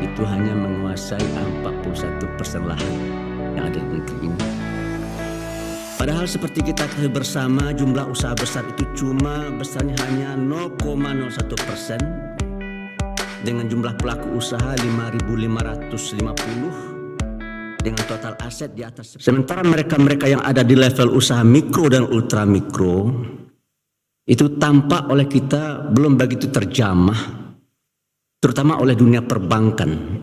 itu hanya menguasai 41% lahan yang ada di negeri ini. Padahal seperti kita ketahui bersama, jumlah usaha besar itu cuma besarnya hanya 0,01%, dengan jumlah pelaku usaha 5.550 dengan total aset di atas. Sementara mereka-mereka yang ada di level usaha mikro dan ultra mikro itu tampak oleh kita belum begitu terjamah, terutama oleh dunia perbankan.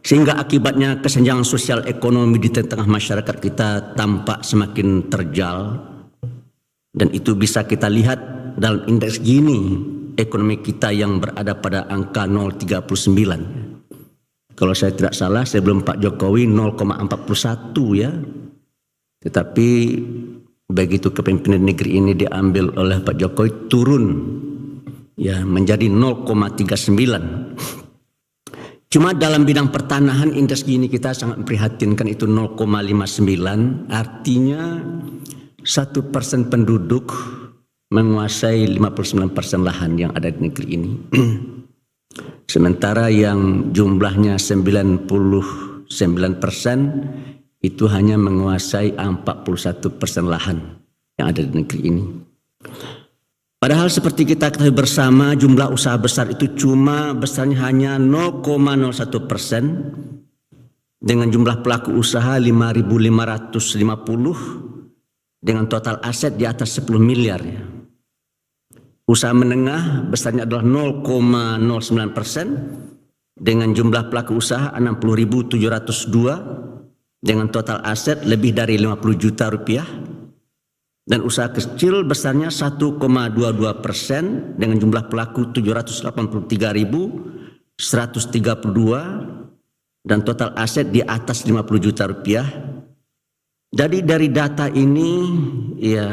Sehingga akibatnya kesenjangan sosial ekonomi di tengah masyarakat kita tampak semakin terjal, dan itu bisa kita lihat dalam indeks Gini ekonomi kita yang berada pada angka 0,39. Kalau saya tidak salah sebelum Pak Jokowi 0,41 ya, tetapi begitu kepemimpinan negeri ini diambil oleh Pak Jokowi turun ya menjadi 0,39. Cuma dalam bidang pertanahan indeks Gini kita sangat memprihatinkan, itu 0,59, artinya 1% penduduk menguasai 59% lahan yang ada di negeri ini. Sementara yang jumlahnya 99% itu hanya menguasai 41% lahan yang ada di negeri ini. Padahal seperti kita ketahui bersama, jumlah usaha besar itu cuma besarnya hanya 0,01%, dengan jumlah pelaku usaha 5.550 dengan total aset di atas 10 miliar. Ya. Usaha menengah besarnya adalah 0,09%, dengan jumlah pelaku usaha 60.702 dengan total aset lebih dari 50 juta rupiah. Dan usaha kecil besarnya 1,22% dengan jumlah pelaku 783.132 dan total aset di atas 50 juta rupiah. Jadi dari data ini ya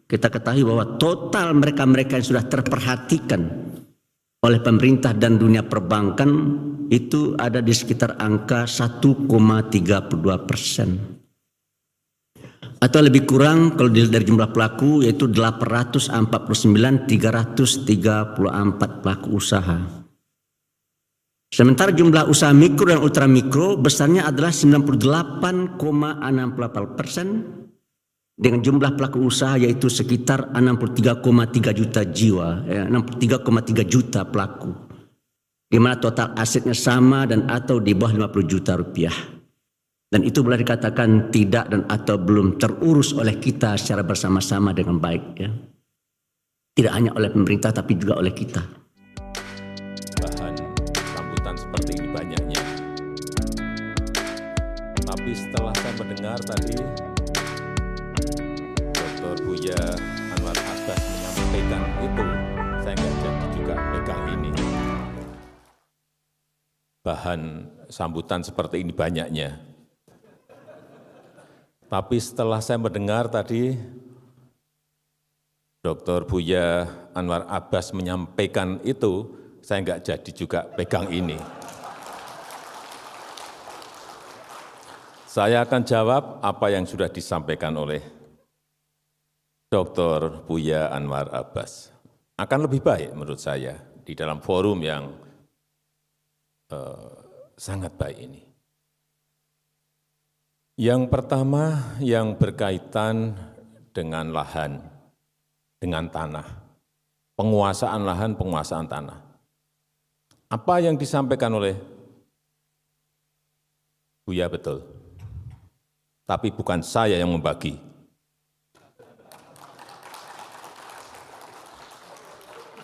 kita ketahui bahwa total mereka-mereka yang sudah terperhatikan oleh pemerintah dan dunia perbankan itu ada di sekitar angka 1,32%. Atau lebih kurang kalau dilihat dari jumlah pelaku yaitu 849.334 pelaku usaha. Sementara jumlah usaha mikro dan ultra mikro besarnya adalah 98,68% dengan jumlah pelaku usaha yaitu sekitar 63,3 juta jiwa, 63,3 juta pelaku, di mana total asetnya sama dan atau di bawah 50 juta rupiah. Dan itu boleh dikatakan tidak dan atau belum terurus oleh kita secara bersama-sama dengan baik. Ya. Tidak hanya oleh pemerintah tapi juga oleh kita. Bahan sambutan seperti ini banyaknya. Tapi setelah saya mendengar tadi Dr. Buya Anwar Abbas menyampaikan itu, saya nggak jadi juga pegang ini. Bahan sambutan seperti ini banyaknya. Tapi setelah saya mendengar tadi Dr. Buya Anwar Abbas menyampaikan itu, saya nggak jadi juga pegang ini. Saya akan jawab apa yang sudah disampaikan oleh Dr. Buya Anwar Abbas. Akan lebih baik menurut saya di dalam forum yang sangat baik ini. Yang pertama yang berkaitan dengan lahan, dengan tanah, penguasaan lahan, penguasaan tanah. Apa yang disampaikan oleh Buya betul, tapi bukan saya yang membagi.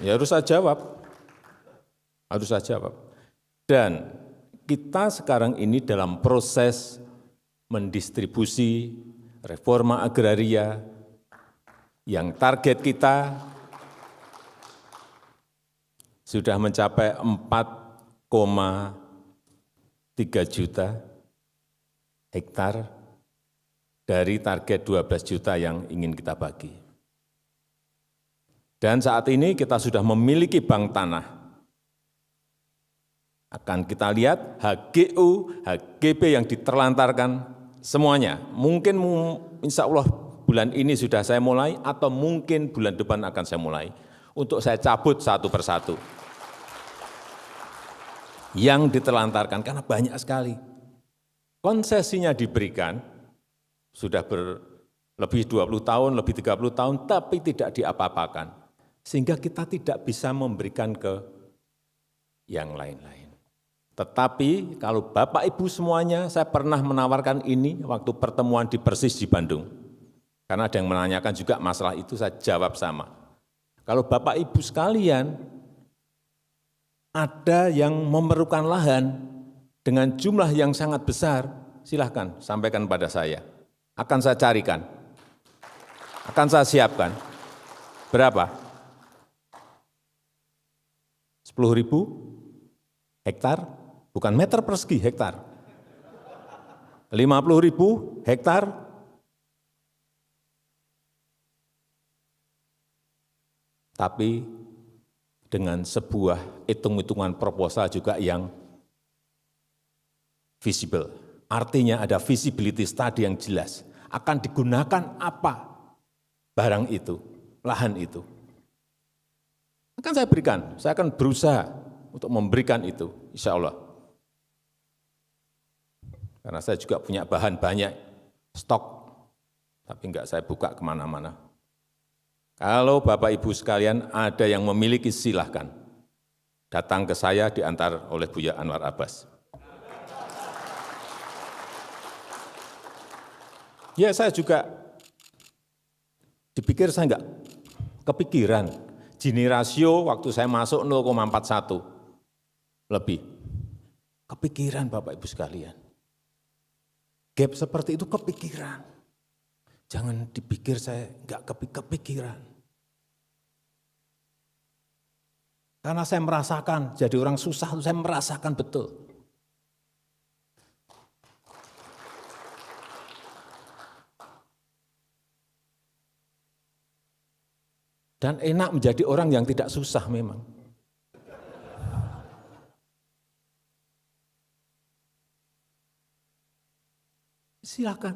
Ya harus saya jawab, harus saya jawab. Dan kita sekarang ini dalam proses mendistribusi reforma agraria yang target kita sudah mencapai 4,3 juta hektar dari target 12 juta yang ingin kita bagi. Dan saat ini kita sudah memiliki bank tanah. Akan kita lihat HGU, HGB yang diterlantarkan semuanya, mungkin insya Allah bulan ini sudah saya mulai atau mungkin bulan depan akan saya mulai untuk saya cabut satu persatu. yang ditelantarkan karena banyak sekali. Konsesinya diberikan, sudah lebih 20 tahun, lebih 30 tahun, tapi tidak diapa-apakan. Sehingga kita tidak bisa memberikan ke yang lain-lain. Tetapi kalau Bapak Ibu semuanya, saya pernah menawarkan ini waktu pertemuan di Persis di Bandung. Karena ada yang menanyakan juga masalah itu, saya jawab sama. Kalau Bapak Ibu sekalian, ada yang memerlukan lahan dengan jumlah yang sangat besar, silahkan sampaikan pada saya. Akan saya carikan, akan saya siapkan. Berapa? 10.000 hektar, bukan meter persegi, hektar. 50.000 hektar, tapi dengan sebuah hitung-hitungan proposal juga yang visible. Artinya ada visibility study yang jelas. Akan digunakan apa barang itu, lahan itu. Akan saya berikan, saya akan berusaha untuk memberikan itu, insya Allah. Karena saya juga punya bahan banyak, stok, tapi enggak saya buka kemana-mana. Kalau Bapak Ibu sekalian ada yang memiliki, silahkan datang ke saya diantar oleh Buya Anwar Abbas. Ya saya juga dipikir saya enggak kepikiran. Gini rasio waktu saya masuk 0,41 lebih. Kepikiran Bapak Ibu sekalian. Gap seperti itu kepikiran. Jangan dipikir saya enggak kepikiran. Karena saya merasakan, jadi orang susah, saya merasakan betul. Dan enak menjadi orang yang tidak susah memang. Silakan.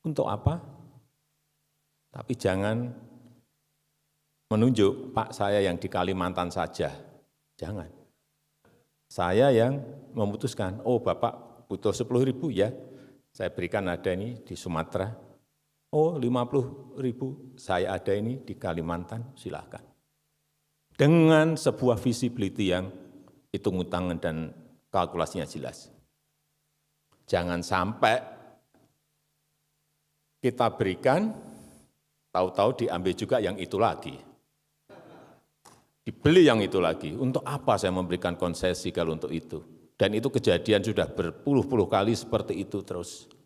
Untuk apa? Tapi jangan menunjuk, Pak saya yang di Kalimantan saja. Jangan. Saya yang memutuskan, oh Bapak butuh 10.000 ya, saya berikan ada ini di Sumatera. Oh 50.000 saya ada ini di Kalimantan, silakan. Dengan sebuah visibility yang hitung-hitungan dan kalkulasinya jelas. Jangan sampai kita berikan, tahu-tahu diambil juga yang itu lagi. Dibeli yang itu lagi. Untuk apa saya memberikan konsesi kalau untuk itu? Dan itu kejadian sudah berpuluh-puluh kali seperti itu terus.